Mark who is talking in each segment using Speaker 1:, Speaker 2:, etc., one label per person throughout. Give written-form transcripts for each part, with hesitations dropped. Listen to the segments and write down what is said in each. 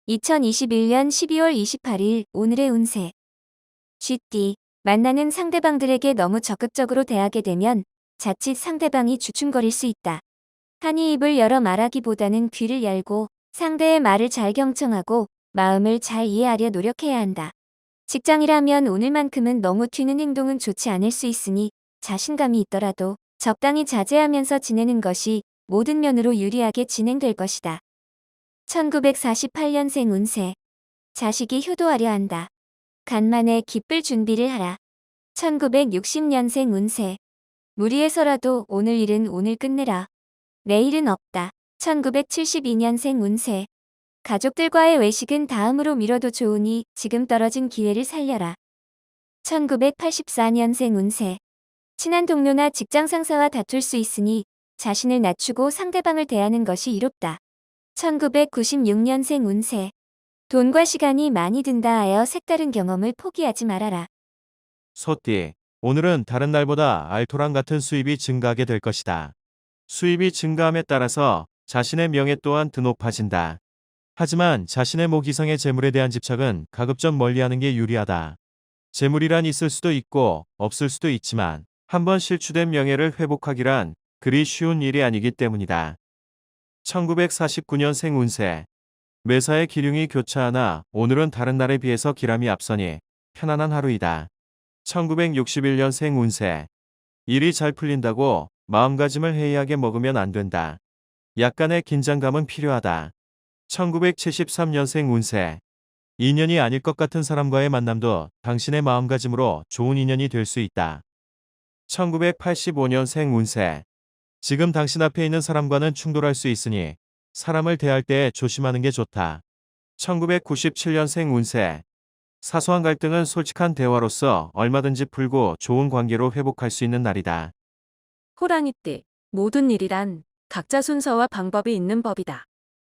Speaker 1: 2021년 12월 28일 오늘의 운세. 쥐띠. 만나는 상대방들에게 너무 적극적으로 대하게 되면 자칫 상대방이 주춤거릴 수 있다. 한이 입을 열어 말하기보다는 귀를 열고 상대의 말을 잘 경청하고 마음을 잘 이해하려 노력해야 한다. 직장이라면 오늘만큼은 너무 튀는 행동은 좋지 않을 수 있으니 자신감이 있더라도 적당히 자제하면서 지내는 것이 모든 면으로 유리하게 진행될 것이다. 1948년생 운세. 자식이 효도하려 한다. 간만에 기쁠 준비를 하라. 1960년생 운세. 무리해서라도 오늘 일은 오늘 끝내라. 내일은 없다. 1972년생 운세. 가족들과의 외식은 다음으로 미뤄도 좋으니 지금 떨어진 기회를 살려라. 1984년생 운세. 친한 동료나 직장 상사와 다툴 수 있으니 자신을 낮추고 상대방을 대하는 것이 이롭다. 1996년생 운세. 돈과 시간이 많이 든다 하여 색다른 경험을 포기하지 말아라.
Speaker 2: 소띠, 오늘은 다른 날보다 알토란 같은 수입이 증가하게 될 것이다. 수입이 증가함에 따라서 자신의 명예 또한 드높아진다. 하지만 자신의 목 이상의 재물에 대한 집착은 가급적 멀리하는 게 유리하다. 재물이란 있을 수도 있고 없을 수도 있지만 한번 실추된 명예를 회복하기란 그리 쉬운 일이 아니기 때문이다. 1949년생 운세. 매사에 기륭이 교차하나 오늘은 다른 날에 비해서 기람이 앞서니 편안한 하루이다. 1961년생 운세. 일이 잘 풀린다고 마음가짐을 해이하게 먹으면 안 된다. 약간의 긴장감은 필요하다. 1973년생 운세. 인연이 아닐 것 같은 사람과의 만남도 당신의 마음가짐으로 좋은 인연이 될 수 있다. 1985년생 운세. 지금 당신 앞에 있는 사람과는 충돌할 수 있으니 사람을 대할 때 조심하는 게 좋다. 1997년생 운세. 사소한 갈등은 솔직한 대화로서 얼마든지 풀고 좋은 관계로 회복할 수 있는 날이다.
Speaker 3: 호랑이띠. 모든 일이란 각자 순서와 방법이 있는 법이다.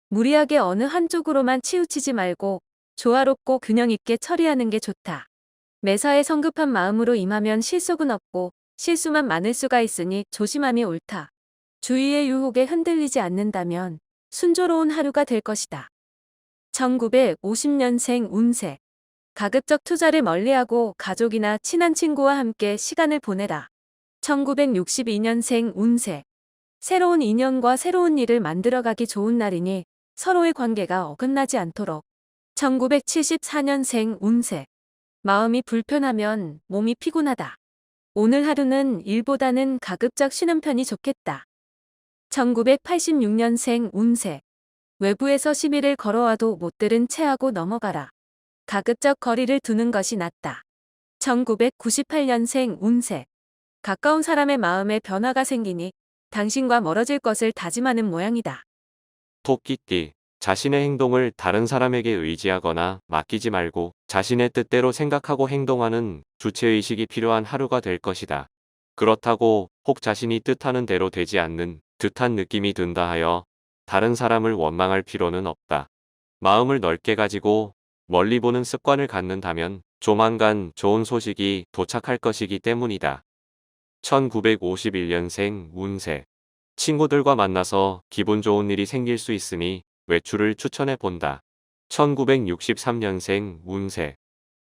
Speaker 3: 무리하게 어느 한쪽으로만 치우치지 말고 조화롭고 균형 있게 처리하는 게 좋다. 매사에 성급한 마음으로 임하면 실속은 없고 실수만 많을 수가 있으니 조심함이 옳다. 주위의 유혹에 흔들리지 않는다면 순조로운 하루가 될 것이다. 1950년생 운세. 가급적 투자를 멀리하고 가족이나 친한 친구와 함께 시간을 보내라. 1962년생 운세. 새로운 인연과 새로운 일을 만들어가기 좋은 날이니 서로의 관계가 어긋나지 않도록. 1974년생 운세. 마음이 불편하면 몸이 피곤하다. 오늘 하루는 일보다는 가급적 쉬는 편이 좋겠다. 1986년생 운세. 외부에서 시비를 걸어와도 못 들은 채하고 넘어가라. 가급적 거리를 두는 것이 낫다. 1998년생 운세. 가까운 사람의 마음에 변화가 생기니 당신과 멀어질 것을 다짐하는 모양이다.
Speaker 4: 토끼띠, 자신의 행동을 다른 사람에게 의지하거나 맡기지 말고 자신의 뜻대로 생각하고 행동하는 주체의식이 필요한 하루가 될 것이다. 그렇다고 혹 자신이 뜻하는 대로 되지 않는 듯한 느낌이 든다 하여 다른 사람을 원망할 필요는 없다. 마음을 넓게 가지고 멀리 보는 습관을 갖는다면 조만간 좋은 소식이 도착할 것이기 때문이다. 1951년생 운세. 친구들과 만나서 기분 좋은 일이 생길 수 있으니 외출을 추천해 본다. 1963년생 운세.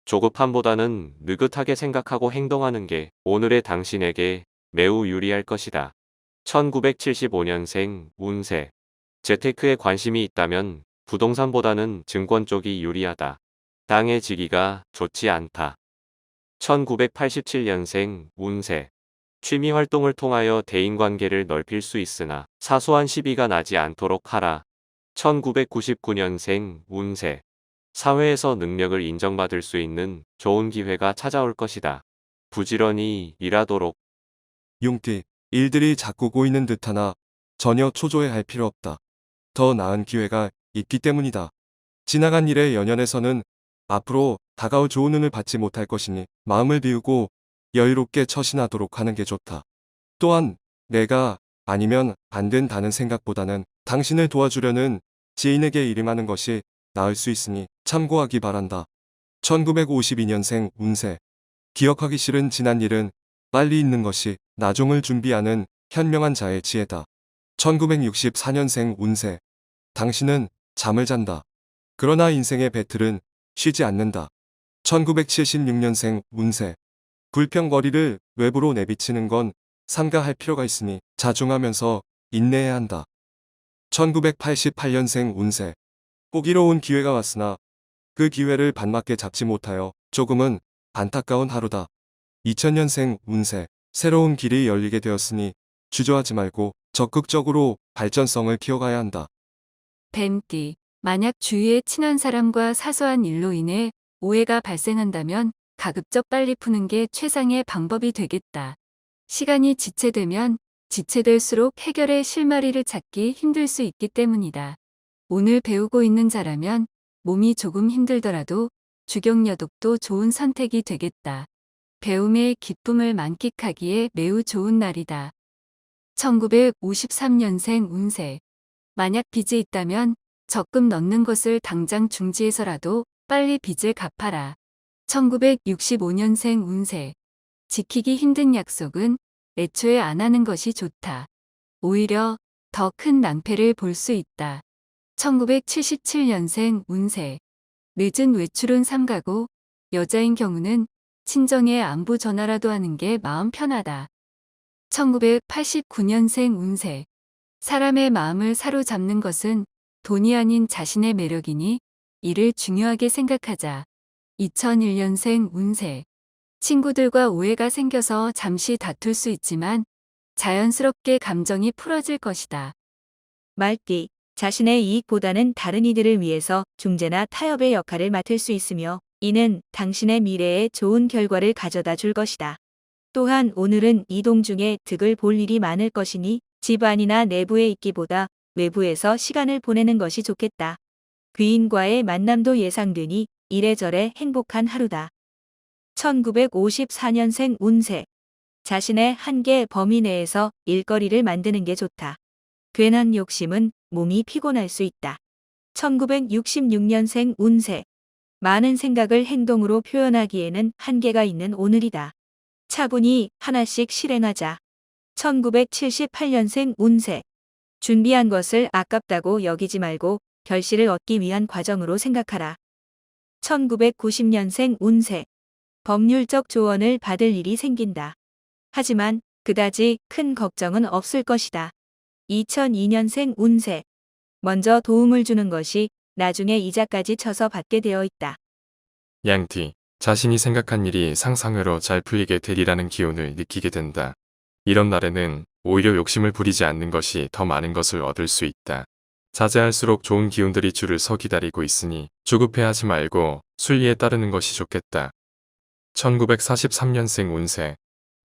Speaker 4: 조급함보다는 느긋하게 생각하고 행동하는 게 오늘의 당신에게 매우 유리할 것이다. 1975년생 운세. 재테크에 관심이 있다면 부동산보다는 증권 쪽이 유리하다. 땅의 지기가 좋지 않다. 1987년생 운세. 취미 활동을 통하여 대인관계를 넓힐 수 있으나 사소한 시비가 나지 않도록 하라. 1999년생 운세. 사회에서 능력을 인정받을 수 있는 좋은 기회가 찾아올 것이다. 부지런히 일하도록.
Speaker 5: 용띠, 일들이 자꾸 꼬이는 듯하나 전혀 초조해할 필요 없다. 더 나은 기회가 있기 때문이다. 지나간 일에 연연해서는 앞으로 다가올 좋은 운을 받지 못할 것이니 마음을 비우고 여유롭게 처신하도록 하는 게 좋다. 또한 내가 아니면 안 된다는 생각보다는 당신을 도와주려는 지인에게 일임하는 것이 나을 수 있으니 참고하기 바란다. 1952년생 운세. 기억하기 싫은 지난 일은 빨리 잊는 것이 나중을 준비하는 현명한 자의 지혜다. 1964년생 운세. 당신은 잠을 잔다. 그러나 인생의 배틀은 쉬지 않는다. 1976년생 운세. 불평거리를 외부로 내비치는 건 삼가할 필요가 있으니 자중하면서 인내해야 한다. 1988년생 운세. 호기로운 기회가 왔으나 그 기회를 반맞게 잡지 못하여 조금은 안타까운 하루다. 2000년생 운세. 새로운 길이 열리게 되었으니 주저하지 말고 적극적으로 발전성을 키워가야 한다.
Speaker 3: 뱀띠. 만약 주위의 친한 사람과 사소한 일로 인해 오해가 발생한다면 가급적 빨리 푸는 게 최상의 방법이 되겠다. 시간이 지체되면 지체될수록 해결의 실마리를 찾기 힘들 수 있기 때문이다. 오늘 배우고 있는 자라면 몸이 조금 힘들더라도 주경야독도 좋은 선택이 되겠다. 배움의 기쁨을 만끽하기에 매우 좋은 날이다. 1953년생 운세. 만약 빚이 있다면 적금 넣는 것을 당장 중지해서라도 빨리 빚을 갚아라. 1965년생 운세. 지키기 힘든 약속은 애초에 안 하는 것이 좋다. 오히려 더 큰 낭패를 볼 수 있다. 1977년생 운세. 늦은 외출은 삼가고 여자인 경우는 친정에 안부 전화라도 하는 게 마음 편하다. 1989년생 운세. 사람의 마음을 사로잡는 것은 돈이 아닌 자신의 매력이니 이를 중요하게 생각하자. 2001년생 운세. 친구들과 오해가 생겨서 잠시 다툴 수 있지만 자연스럽게 감정이 풀어질 것이다.
Speaker 6: 말띠, 자신의 이익보다는 다른 이들을 위해서 중재나 타협의 역할을 맡을 수 있으며 이는 당신의 미래에 좋은 결과를 가져다 줄 것이다. 또한 오늘은 이동 중에 득을 볼 일이 많을 것이니 집안이나 내부에 있기보다 외부에서 시간을 보내는 것이 좋겠다. 귀인과의 만남도 예상되니 이래저래 행복한 하루다. 1954년생 운세. 자신의 한계 범위 내에서 일거리를 만드는 게 좋다. 괜한 욕심은 몸이 피곤할 수 있다. 1966년생 운세. 많은 생각을 행동으로 표현하기에는 한계가 있는 오늘이다. 차분히 하나씩 실행하자. 1978년생 운세. 준비한 것을 아깝다고 여기지 말고 결실을 얻기 위한 과정으로 생각하라. 1990년생 운세. 법률적 조언을 받을 일이 생긴다. 하지만 그다지 큰 걱정은 없을 것이다. 2002년생 운세. 먼저 도움을 주는 것이 나중에 이자까지 쳐서 받게 되어 있다.
Speaker 7: 양띠, 자신이 생각한 일이 상상외로 잘 풀리게 되리라는 기운을 느끼게 된다. 이런 날에는 오히려 욕심을 부리지 않는 것이 더 많은 것을 얻을 수 있다. 자제할수록 좋은 기운들이 줄을 서 기다리고 있으니 조급해하지 말고 순리에 따르는 것이 좋겠다. 1943년생 운세.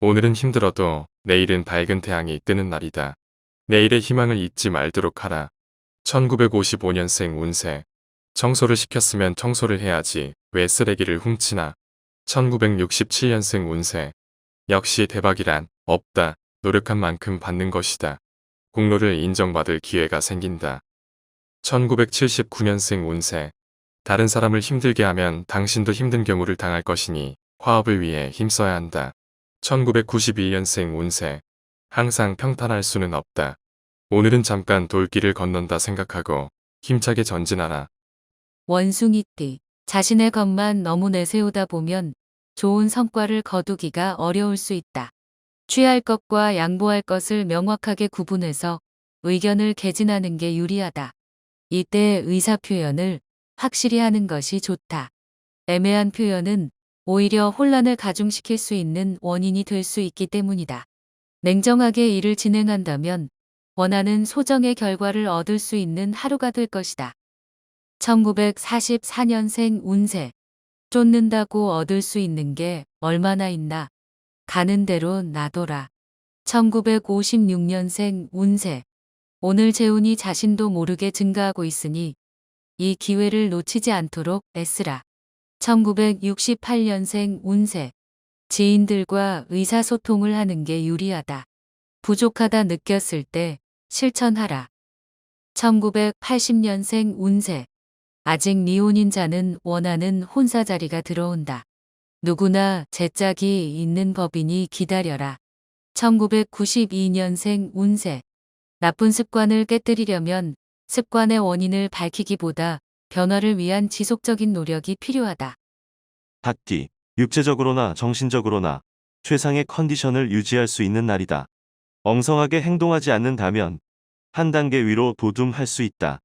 Speaker 7: 오늘은 힘들어도 내일은 밝은 태양이 뜨는 날이다. 내일의 희망을 잊지 말도록 하라. 1955년생 운세. 청소를 시켰으면 청소를 해야지 왜 쓰레기를 훔치나. 1967년생 운세. 역시 대박이란 없다. 노력한 만큼 받는 것이다. 공로를 인정받을 기회가 생긴다. 1979년생 운세. 다른 사람을 힘들게 하면 당신도 힘든 경우를 당할 것이니 화합을 위해 힘써야 한다. 1991년생 운세. 항상 평탄할 수는 없다. 오늘은 잠깐 돌길을 건넌다 생각하고 힘차게 전진하라.
Speaker 3: 원숭이띠. 자신의 것만 너무 내세우다 보면 좋은 성과를 거두기가 어려울 수 있다. 취할 것과 양보할 것을 명확하게 구분해서 의견을 개진하는 게 유리하다. 이때 의사 표현을 확실히 하는 것이 좋다. 애매한 표현은 오히려 혼란을 가중시킬 수 있는 원인이 될 수 있기 때문이다. 냉정하게 일을 진행한다면 원하는 소정의 결과를 얻을 수 있는 하루가 될 것이다. 1944년생 운세. 쫓는다고 얻을 수 있는 게 얼마나 있나. 가는 대로 놔둬라. 1956년생 운세. 오늘 재운이 자신도 모르게 증가하고 있으니 이 기회를 놓치지 않도록 애쓰라. 1968년생 운세. 지인들과 의사소통을 하는 게 유리하다. 부족하다 느꼈을 때 실천하라. 1980년생 운세. 아직 미혼인 자는 원하는 혼사 자리가 들어온다. 누구나 제 짝이 있는 법이니 기다려라. 1992년생 운세. 나쁜 습관을 깨뜨리려면 습관의 원인을 밝히기보다 변화를 위한 지속적인 노력이 필요하다.
Speaker 2: 닭띠, 육체적으로나 정신적으로나 최상의 컨디션을 유지할 수 있는 날이다. 엉성하게 행동하지 않는다면 한 단계 위로 도둠할 수 있다.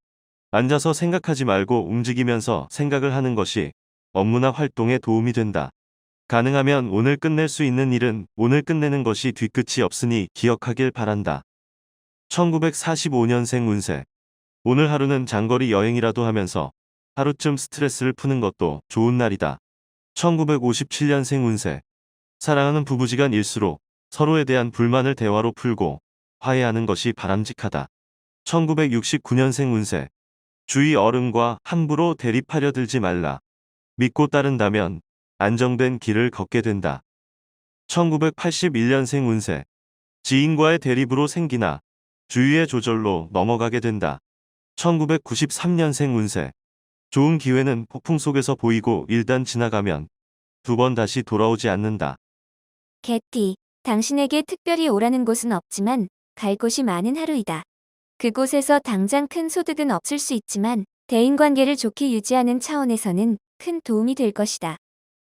Speaker 2: 앉아서 생각하지 말고 움직이면서 생각을 하는 것이 업무나 활동에 도움이 된다. 가능하면 오늘 끝낼 수 있는 일은 오늘 끝내는 것이 뒤끝이 없으니 기억하길 바란다. 1945년생 운세. 오늘 하루는 장거리 여행이라도 하면서 하루쯤 스트레스를 푸는 것도 좋은 날이다. 1957년생 운세. 사랑하는 부부지간 일수록 서로에 대한 불만을 대화로 풀고 화해하는 것이 바람직하다. 1969년생 운세. 주위 어른과 함부로 대립하려 들지 말라. 믿고 따른다면 안정된 길을 걷게 된다. 1981년생 운세. 지인과의 대립으로 생기나 주위의 조절로 넘어가게 된다. 1993년생 운세. 좋은 기회는 폭풍 속에서 보이고 일단 지나가면 두 번 다시 돌아오지 않는다.
Speaker 1: 개띠, 당신에게 특별히 오라는 곳은 없지만 갈 곳이 많은 하루이다. 그곳에서 당장 큰 소득은 없을 수 있지만 대인관계를 좋게 유지하는 차원에서는 큰 도움이 될 것이다.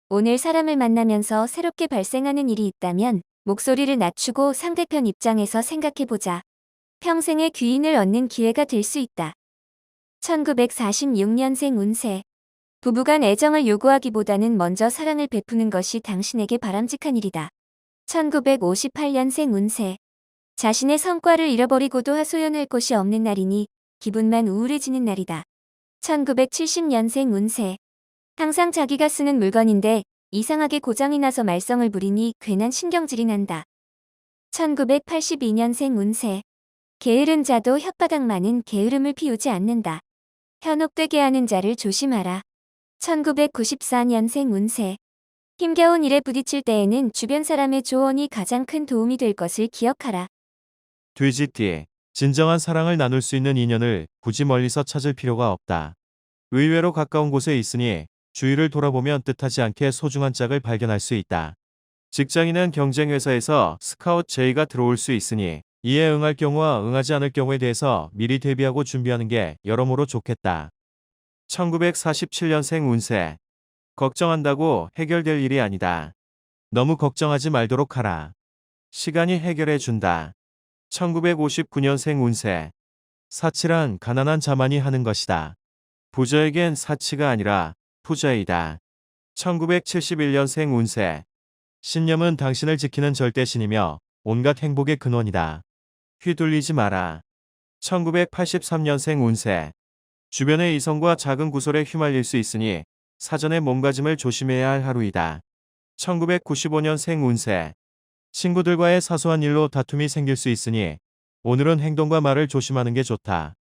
Speaker 1: 오늘 사람을 만나면서 새롭게 발생하는 일이 있다면 목소리를 낮추고 상대편 입장에서 생각해보자. 평생의 귀인을 얻는 기회가 될 수 있다. 1946년생 운세. 부부간 애정을 요구하기보다는 먼저 사랑을 베푸는 것이 당신에게 바람직한 일이다. 1958년생 운세. 자신의 성과를 잃어버리고도 하소연할 곳이 없는 날이니 기분만 우울해지는 날이다. 1970년생 운세. 항상 자기가 쓰는 물건인데 이상하게 고장이 나서 말썽을 부리니 괜한 신경질이 난다. 1982년생 운세. 게으른 자도 혓바닥만은 게으름을 피우지 않는다. 현혹되게 하는 자를 조심하라. 1994년생 운세. 힘겨운 일에 부딪힐 때에는 주변 사람의 조언이 가장 큰 도움이 될 것을 기억하라.
Speaker 2: 돼지띠, 진정한 사랑을 나눌 수 있는 인연을 굳이 멀리서 찾을 필요가 없다. 의외로 가까운 곳에 있으니 주위를 돌아보면 뜻하지 않게 소중한 짝을 발견할 수 있다. 직장인은 경쟁 회사에서 스카웃 제의가 들어올 수 있으니 이에 응할 경우와 응하지 않을 경우에 대해서 미리 대비하고 준비하는 게 여러모로 좋겠다. 1947년생 운세. 걱정한다고 해결될 일이 아니다. 너무 걱정하지 말도록 하라. 시간이 해결해 준다. 1959년생 운세. 사치란 가난한 자만이 하는 것이다. 부자에겐 사치가 아니라 투자이다. 1971년생 운세. 신념은 당신을 지키는 절대신이며 온갖 행복의 근원이다. 휘둘리지 마라. 1983년생 운세. 주변의 이성과 작은 구설에 휘말릴 수 있으니 사전에 몸가짐을 조심해야 할 하루이다. 1995년생 운세. 친구들과의 사소한 일로 다툼이 생길 수 있으니 오늘은 행동과 말을 조심하는 게 좋다.